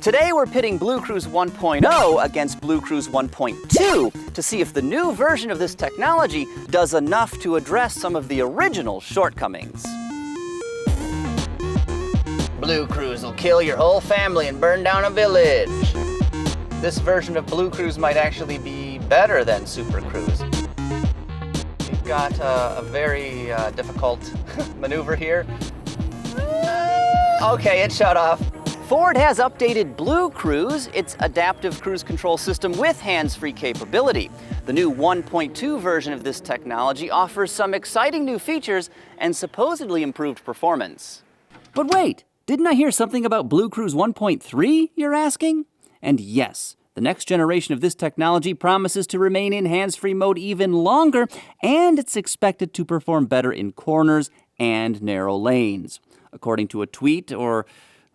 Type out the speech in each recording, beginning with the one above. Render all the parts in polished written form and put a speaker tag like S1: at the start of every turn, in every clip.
S1: Today we're pitting BlueCruise 1.0 against BlueCruise 1.2 to see if the new version of this technology does enough to address some of the original shortcomings. BlueCruise will kill your whole family and burn down a village. This version of BlueCruise might actually be better than Super Cruise. We've got a very difficult maneuver here. Okay, it shut off. Ford has updated BlueCruise, its adaptive cruise control system with hands-free capability. The new 1.2 version of this technology offers some exciting new features and supposedly improved performance.
S2: But wait, didn't I hear something about BlueCruise 1.3, you're asking? And yes, the next generation of this technology promises to remain in hands-free mode even longer, and it's expected to perform better in corners and narrow lanes. According to a tweet, or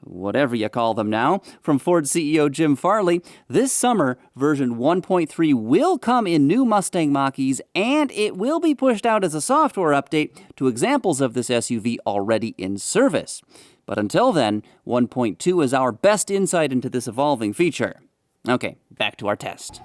S2: whatever you call them now, from Ford CEO Jim Farley, this summer, version 1.3 will come in new Mustang Mach-E's, and it will be pushed out as a software update to examples of this SUV already in service. But until then, 1.2 is our best insight into this evolving feature. Okay, back to our test.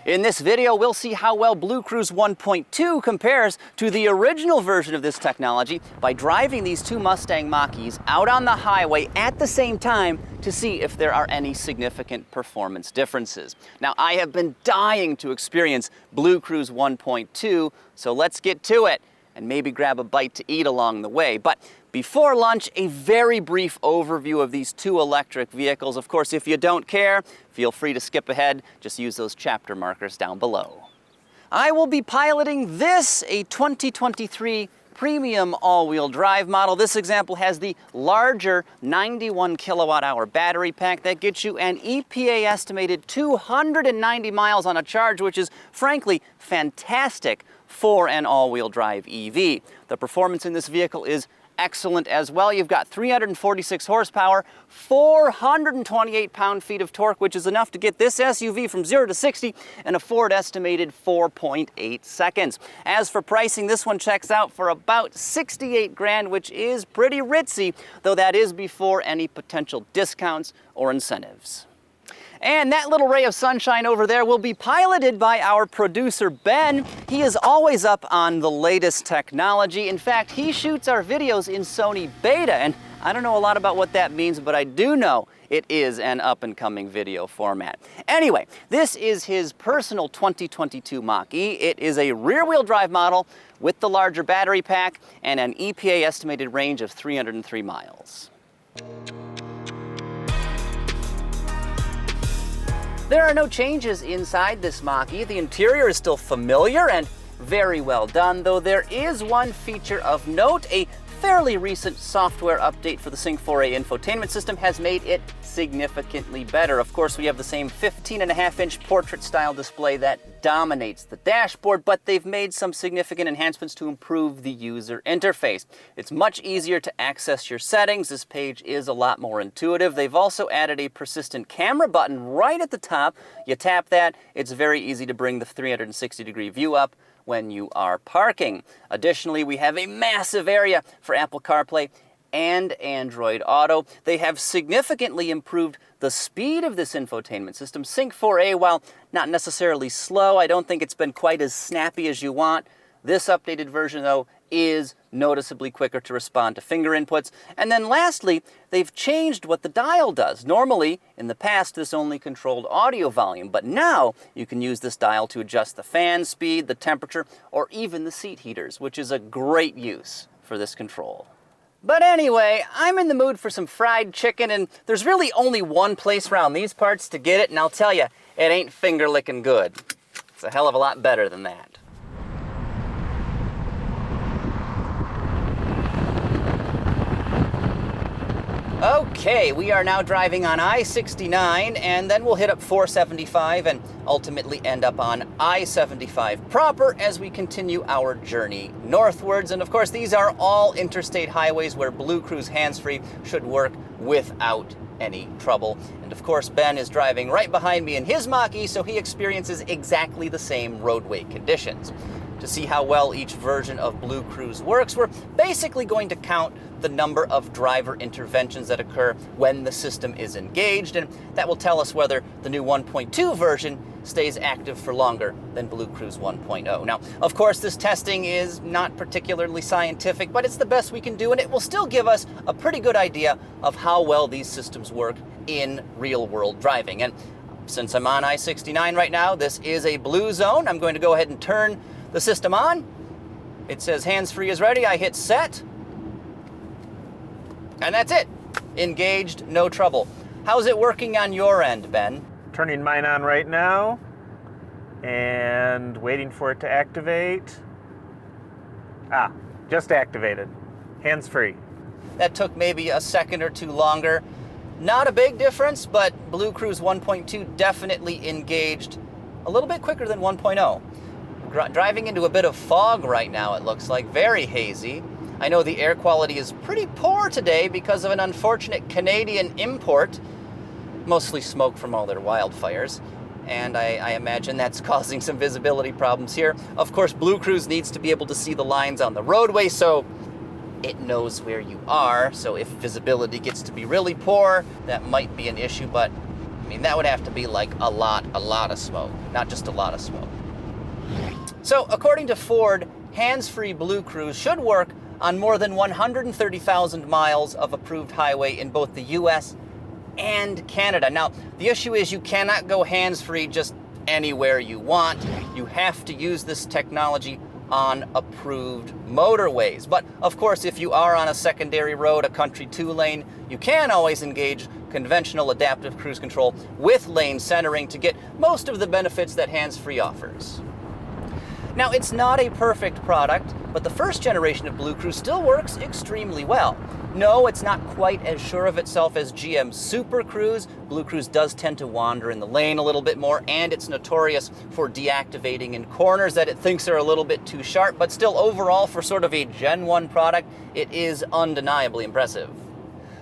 S1: In this video, we'll see how well BlueCruise 1.2 compares to the original version of this technology by driving these two Mustang Mach-E's out on the highway at the same time to see if there are any significant performance differences. Now, I have been dying to experience BlueCruise 1.2, so let's get to it and maybe grab a bite to eat along the way. But before lunch, a very brief overview of these two electric vehicles. Of course, if you don't care, feel free to skip ahead. Just use those chapter markers down below. I will be piloting this, a 2023 premium all-wheel drive model. This example has the larger 91 kilowatt-hour battery pack that gets you an EPA estimated 290 miles on a charge, which is frankly fantastic for an all-wheel drive EV. The performance in this vehicle is excellent as well. You've got 346 horsepower, 428 pound-feet of torque, which is enough to get this SUV from 0 to 60 in a Ford estimated 4.8 seconds. As for pricing, this one checks out for about 68 grand, which is pretty ritzy, though that is before any potential discounts or incentives. And that little ray of sunshine over there will be piloted by our producer, Ben. He is always up on the latest technology. In fact, he shoots our videos in Sony Beta, and I don't know a lot about what that means, but I do know it is an up-and-coming video format. Anyway, this is his personal 2022 Mach-E. It is a rear-wheel drive model with the larger battery pack and an EPA estimated range of 303 miles. There are no changes inside this Mach-E. The interior is still familiar and very well done, though there is one feature of note. A fairly recent software update for the Sync 4A infotainment system has made it significantly better. Of course, we have the same 15.5-inch portrait-style display that dominates the dashboard, but they've made some significant enhancements to improve the user interface. It's much easier to access your settings. This page is a lot more intuitive. They've also added a persistent camera button right at the top. You tap that, it's very easy to bring the 360-degree view up when you are parking. Additionally, we have a massive area for Apple CarPlay and Android Auto. They have significantly improved the speed of this infotainment system. Sync 4A, while not necessarily slow, I don't think it's been quite as snappy as you want. This updated version, though, is noticeably quicker to respond to finger inputs. And then lastly, they've changed what the dial does. Normally, in the past, this only controlled audio volume, but now you can use this dial to adjust the fan speed, the temperature, or even the seat heaters, which is a great use for this control. But anyway, I'm in the mood for some fried chicken, and there's really only one place around these parts to get it, and I'll tell you, it ain't finger-licking good. It's a hell of a lot better than that. Okay, we are now driving on I-69, and then we'll hit up 475 and ultimately end up on I-75 proper as we continue our journey northwards. And of course, these are all interstate highways where BlueCruise hands-free should work without any trouble. And of course, Ben is driving right behind me in his Mach-E, so he experiences exactly the same roadway conditions. to see how well each version of BlueCruise works, we're basically going to count the number of driver interventions that occur when the system is engaged, and that will tell us whether the new 1.2 version stays active for longer than BlueCruise 1.0. Now, of course, this testing is not particularly scientific, but it's the best we can do, and it will still give us a pretty good idea of how well these systems work in real-world driving. And since I'm on I-69 right now, this is a blue zone. I'm going to go ahead and turn the system on. It says hands-free is ready. I hit set. And that's it. Engaged, no trouble. How's it working on your end, Ben?
S3: Turning mine on right now and waiting for it to activate. Just activated. Hands-free.
S1: That took maybe a second or two longer. Not a big difference, but BlueCruise 1.2 definitely engaged a little bit quicker than 1.0. Driving into a bit of fog right now, it looks like. Very hazy. I know the air quality is pretty poor today because of an unfortunate Canadian import. Mostly smoke from all their wildfires. And I imagine that's causing some visibility problems here. Of course, BlueCruise needs to be able to see the lines on the roadway, so it knows where you are. So if visibility gets to be really poor, that might be an issue, but I mean, that would have to be like a lot of smoke, not just a lot of smoke. So according to Ford, hands-free BlueCruise should work on more than 130,000 miles of approved highway in both the US and Canada. Now, the issue is you cannot go hands-free just anywhere you want. You have to use this technology on approved motorways. But of course, if you are on a secondary road, a country 2-lane, you can always engage conventional adaptive cruise control with lane centering to get most of the benefits that hands-free offers. Now, it's not a perfect product, but the first generation of BlueCruise still works extremely well. No, it's not quite as sure of itself as GM's Super Cruise. BlueCruise does tend to wander in the lane a little bit more, and it's notorious for deactivating in corners that it thinks are a little bit too sharp, but still overall, for sort of a Gen 1 product, it is undeniably impressive.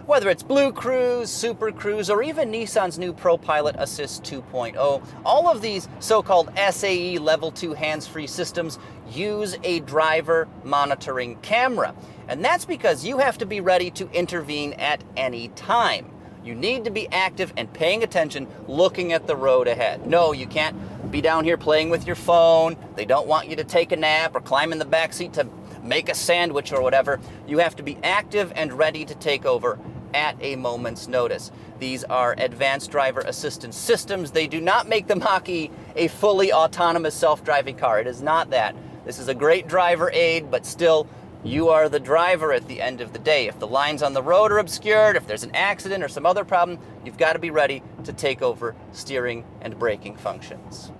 S1: Whether it's BlueCruise, Super Cruise, or even Nissan's new ProPilot Assist 2.0, all of these so-called SAE Level 2 hands-free systems use a driver monitoring camera. And that's because you have to be ready to intervene at any time. You need to be active and paying attention, looking at the road ahead. No, you can't be down here playing with your phone. They don't want you to take a nap or climb in the back seat to make a sandwich or whatever. You have to be active and ready to take over at a moment's notice. These are advanced driver assistance systems. They do not make the Mach-E a fully autonomous self-driving car. It is not that. This is a great driver aid, but still, you are the driver at the end of the day. If the lines on the road are obscured, if there's an accident or some other problem, you've got to be ready to take over steering and braking functions.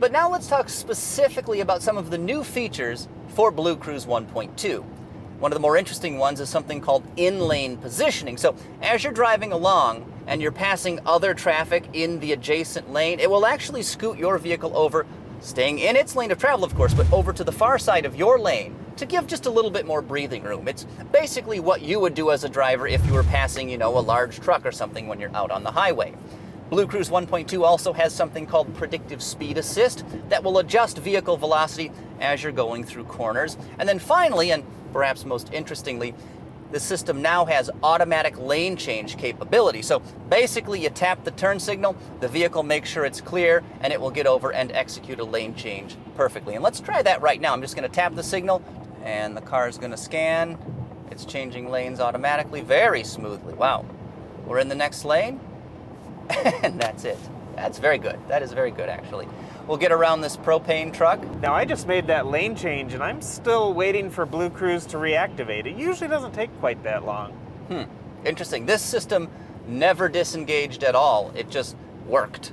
S1: But now let's talk specifically about some of the new features for BlueCruise 1.2. One of the more interesting ones is something called in-lane positioning. So as you're driving along and you're passing other traffic in the adjacent lane, it will actually scoot your vehicle over, staying in its lane of travel, of course, but over to the far side of your lane to give just a little bit more breathing room. It's basically what you would do as a driver if you were passing, a large truck or something when you're out on the highway. BlueCruise 1.2 also has something called Predictive Speed Assist that will adjust vehicle velocity as you're going through corners. And then finally, and perhaps most interestingly, the system now has automatic lane change capability. So basically you tap the turn signal, the vehicle makes sure it's clear, and it will get over and execute a lane change perfectly. And let's try that right now. I'm just going to tap the signal, and the car is going to scan. It's changing lanes automatically very smoothly. Wow. We're in the next lane, and that's it. That's very good. That is very good, actually. We'll get around this propane truck.
S3: Now, I just made that lane change, and I'm still waiting for BlueCruise to reactivate. It usually doesn't take quite that long.
S1: Interesting. This system never disengaged at all. It just worked.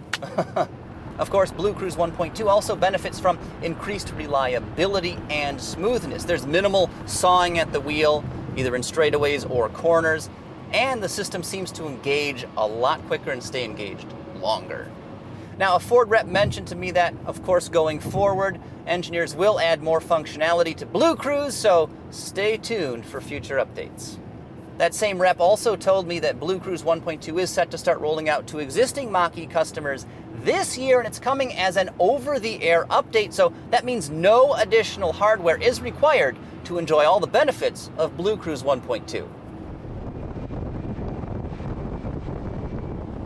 S1: Of course, BlueCruise 1.2 also benefits from increased reliability and smoothness. There's minimal sawing at the wheel, either in straightaways or corners, and the system seems to engage a lot quicker and stay engaged longer. Now, a Ford rep mentioned to me that, of course, going forward, engineers will add more functionality to BlueCruise, so stay tuned for future updates. That same rep also told me that BlueCruise 1.2 is set to start rolling out to existing Mach-E customers this year, and it's coming as an over-the-air update, so that means no additional hardware is required to enjoy all the benefits of BlueCruise 1.2.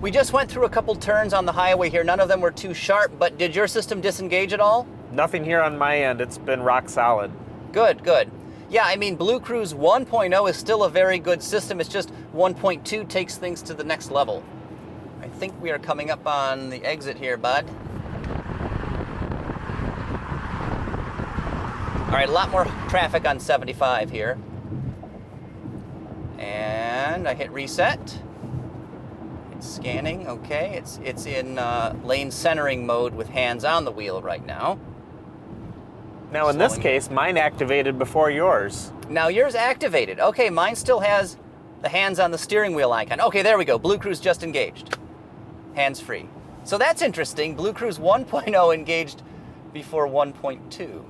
S1: We just went through a couple turns on the highway here. None of them were too sharp, but did your system disengage at all?
S3: Nothing here on my end. It's been rock solid.
S1: Good, good. Yeah, I mean, BlueCruise 1.0 is still a very good system. It's just 1.2 takes things to the next level. I think we are coming up on the exit here, bud. All right, a lot more traffic on 75 here. And I hit reset. It's scanning, okay. It's in lane centering mode with hands on the wheel right now.
S3: Now in this case, mine activated before yours.
S1: Now yours activated. Okay, mine still has the hands on the steering wheel icon. Okay, there we go. BlueCruise just engaged. Hands free. So that's interesting. BlueCruise 1.0 engaged before 1.2.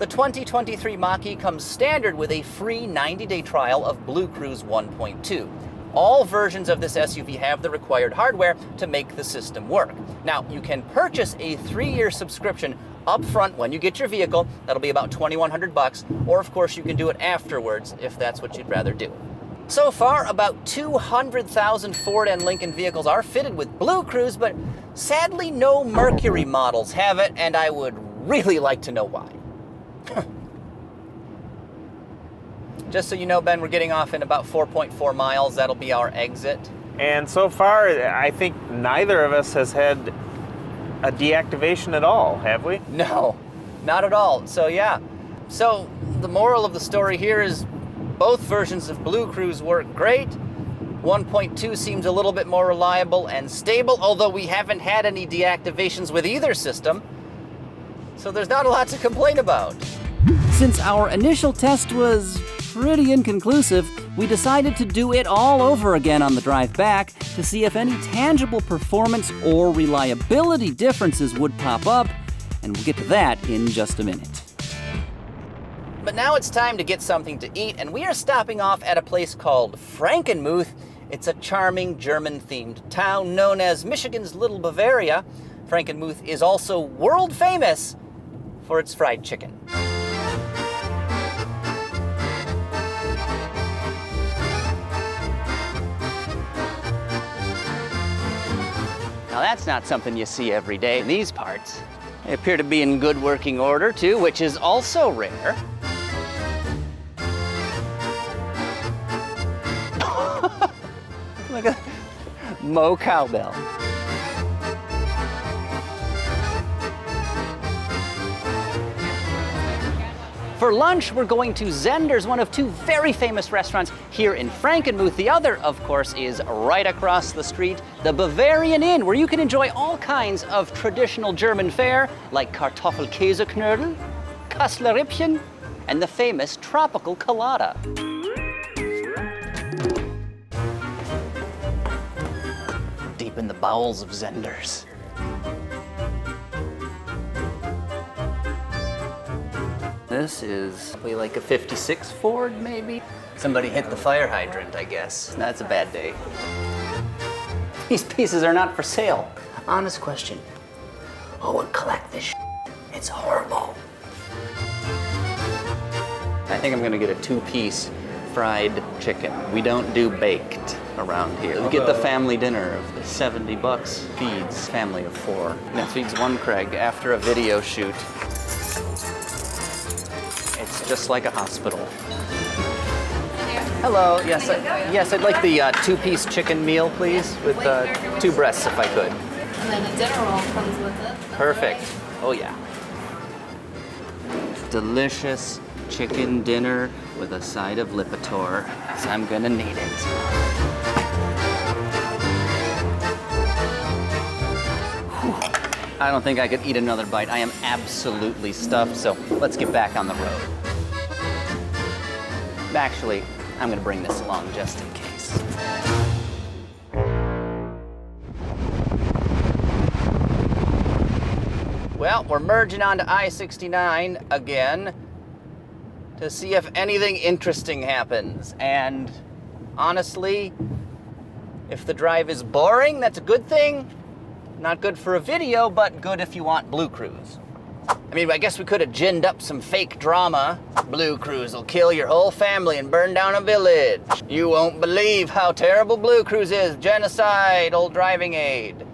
S1: The 2023 Mach-E comes standard with a free 90-day trial of BlueCruise 1.2. All versions of this SUV have the required hardware to make the system work. Now, you can purchase a 3-year subscription up front when you get your vehicle. That'll be about $2,100, or of course you can do it afterwards if that's what you'd rather do. So far, about 200,000 Ford and Lincoln vehicles are fitted with BlueCruise, but sadly no Mercury models have it, and I would really like to know why. Just so you know, Ben, we're getting off in about 4.4 miles. That'll be our exit.
S3: And so far, I think neither of us has had a deactivation at all, have we?
S1: No, not at all. So yeah. So the moral of the story here is both versions of BlueCruise work great. 1.2 seems a little bit more reliable and stable, although we haven't had any deactivations with either system. So there's not a lot to complain about.
S2: Since our initial test was pretty inconclusive, we decided to do it all over again on the drive back to see if any tangible performance or reliability differences would pop up, and we'll get to that in just a minute.
S1: But now it's time to get something to eat, and we are stopping off at a place called Frankenmuth. It's a charming German-themed town known as Michigan's Little Bavaria. Frankenmuth is also world famous for its fried chicken. Now that's not something you see every day in these parts. They appear to be in good working order too, which is also rare. Look at Mo Cowbell. For lunch, we're going to Zender's, one of two very famous restaurants here in Frankenmuth. The other, of course, is right across the street, the Bavarian Inn, where you can enjoy all kinds of traditional German fare, like Kartoffelkäseknödel, Kasslerrippchen, and the famous tropical colada. Deep in the bowels of Zender's. This is probably like a 56 Ford, maybe? Somebody hit the fire hydrant, I guess. That's a bad day. These pieces are not for sale. Honest question. Who would collect this shit? It's horrible. I think I'm gonna get a 2-piece fried chicken. We don't do baked around here. We get the family dinner of $70, feeds family of 4. That feeds one Craig after a video shoot. It's just like a hospital. Hello, yes, yes, I'd like the 2-piece chicken meal, please, with 2 breasts, if I could.
S4: And then a dinner roll comes with it.
S1: Perfect. Oh, yeah. Delicious chicken dinner with a side of Lipitor, 'cause I'm gonna need it. I don't think I could eat another bite. I am absolutely stuffed, so let's get back on the road. Actually, I'm gonna bring this along just in case. Well, we're merging onto I-69 again to see if anything interesting happens. And honestly, if the drive is boring, that's a good thing. Not good for a video, but good if you want BlueCruise. I mean, I guess we could have ginned up some fake drama. BlueCruise will kill your whole family and burn down a village. You won't believe how terrible BlueCruise is. Genocide, old driving aid.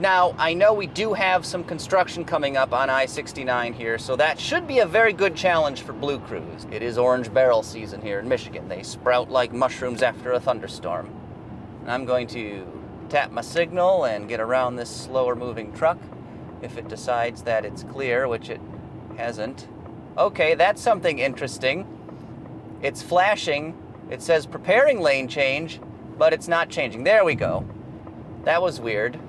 S1: Now, I know we do have some construction coming up on I-69 here, so that should be a very good challenge for BlueCruise. It is orange barrel season here in Michigan. They sprout like mushrooms after a thunderstorm. And I'm going to tap my signal and get around this slower moving truck if it decides that it's clear, which it hasn't. Okay, that's something interesting. It's flashing. It says preparing lane change, but it's not changing. There we go. That was weird.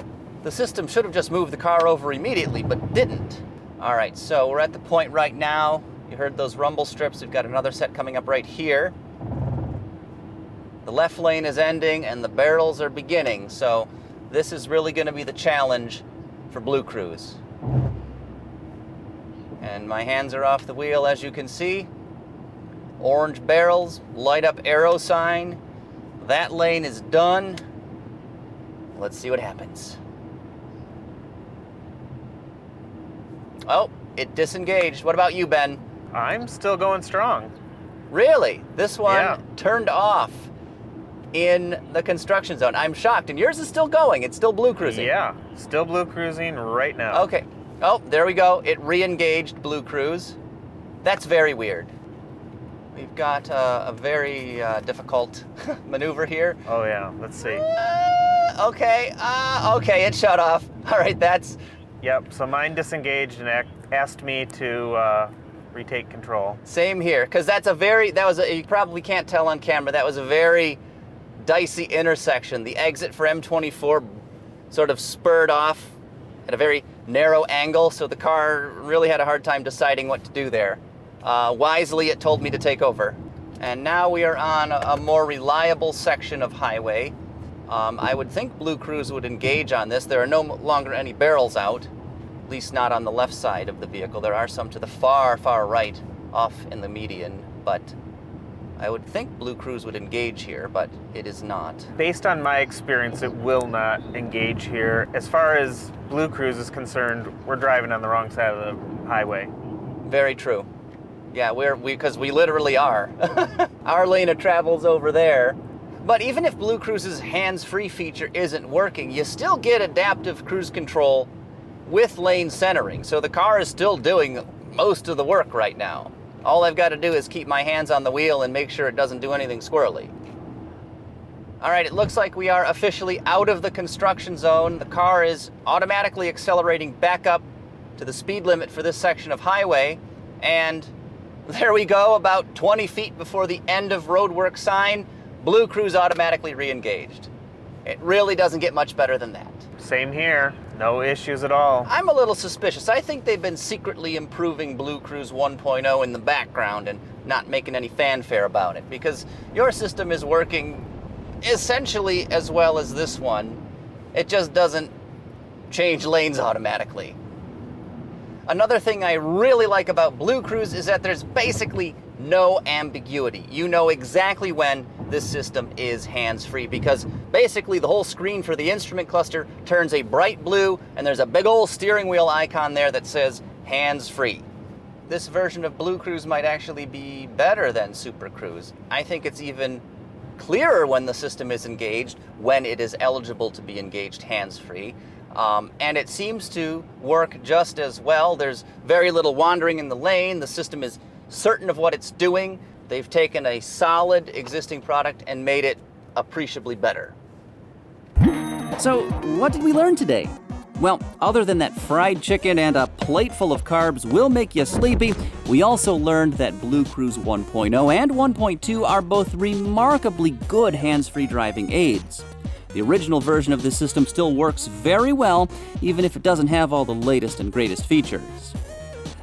S1: The system should have just moved the car over immediately, but didn't. All right, so we're at the point right now. You heard those rumble strips. We've got another set coming up right here. The left lane is ending and the barrels are beginning, so this is really going to be the challenge for BlueCruise. And my hands are off the wheel, as you can see. Orange barrels, light up arrow sign. That lane is done. Let's see what happens. Oh, it disengaged. What about you, Ben?
S3: I'm still going strong.
S1: Really? This one
S3: Yeah.
S1: turned off in the construction zone. I'm shocked. And yours is still going. It's still BlueCruising.
S3: Yeah, still BlueCruising right now.
S1: Okay. Oh, there we go. It re-engaged BlueCruise. That's very weird. We've got a very difficult maneuver here.
S3: Oh yeah, let's see.
S1: Okay, it shut off. All right, that's...
S3: Yep, so mine disengaged and asked me to retake control.
S1: Same here, because you probably can't tell on camera, that was a very dicey intersection. The exit for M24 sort of spurred off at a very narrow angle, so the car really had a hard time deciding what to do there. Wisely, it told me to take over. And now we are on a more reliable section of highway. I would think BlueCruise would engage on this. There are no longer any barrels out, at least not on the left side of the vehicle. There are some to the far, far right off in the median, but I would think BlueCruise would engage here, but it is not.
S3: Based on my experience, it will not engage here. As far as BlueCruise is concerned, we're driving on the wrong side of the highway.
S1: Very true. Yeah, because we literally are. Our lane of travel's over there. But even if BlueCruise's hands-free feature isn't working, you still get adaptive cruise control with lane centering. So the car is still doing most of the work right now. All I've got to do is keep my hands on the wheel and make sure it doesn't do anything squirrely. All right, it looks like we are officially out of the construction zone. The car is automatically accelerating back up to the speed limit for this section of highway. And there we go, about 20 feet before the end of roadwork sign. BlueCruise automatically re-engaged. It really doesn't get much better than that.
S3: Same here, no issues at all.
S1: I'm a little suspicious. I think they've been secretly improving BlueCruise 1.0 in the background and not making any fanfare about it, because your system is working essentially as well as this one. It just doesn't change lanes automatically. Another thing I really like about BlueCruise is that there's basically no ambiguity. You know exactly when this system is hands-free, because basically the whole screen for the instrument cluster turns a bright blue and there's a big old steering wheel icon there that says hands-free. This version of BlueCruise might actually be better than Super Cruise. I think it's even clearer when the system is engaged, when it is eligible to be engaged hands-free. And it seems to work just as well. There's very little wandering in the lane. The system is certain of what it's doing. They've taken a solid existing product and made it appreciably better.
S2: So, what did we learn today? Well, other than that fried chicken and a plate full of carbs will make you sleepy, we also learned that BlueCruise 1.0 and 1.2 are both remarkably good hands-free driving aids. The original version of this system still works very well, even if it doesn't have all the latest and greatest features.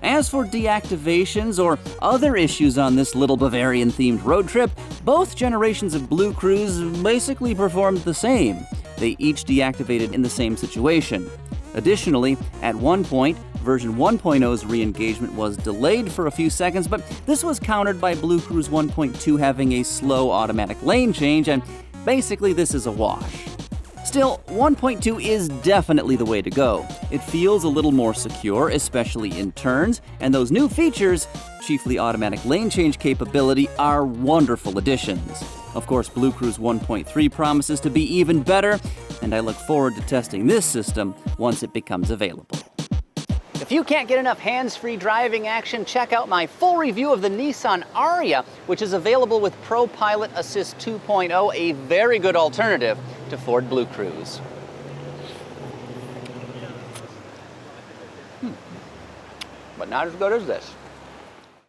S2: As for deactivations or other issues on this little Bavarian-themed road trip, both generations of BlueCruise basically performed the same. They each deactivated in the same situation. Additionally, at one point, Version 1.0's re-engagement was delayed for a few seconds, but this was countered by BlueCruise 1.2 having a slow automatic lane change, and basically this is a wash. Still, 1.2 is definitely the way to go. It feels a little more secure, especially in turns, and those new features, chiefly automatic lane change capability, are wonderful additions. Of course, BlueCruise 1.3 promises to be even better, and I look forward to testing this system once it becomes available.
S1: If you can't get enough hands-free driving action, check out my full review of the Nissan Ariya, which is available with Pro Pilot Assist 2.0, a very good alternative to Ford BlueCruise. But not as good as this.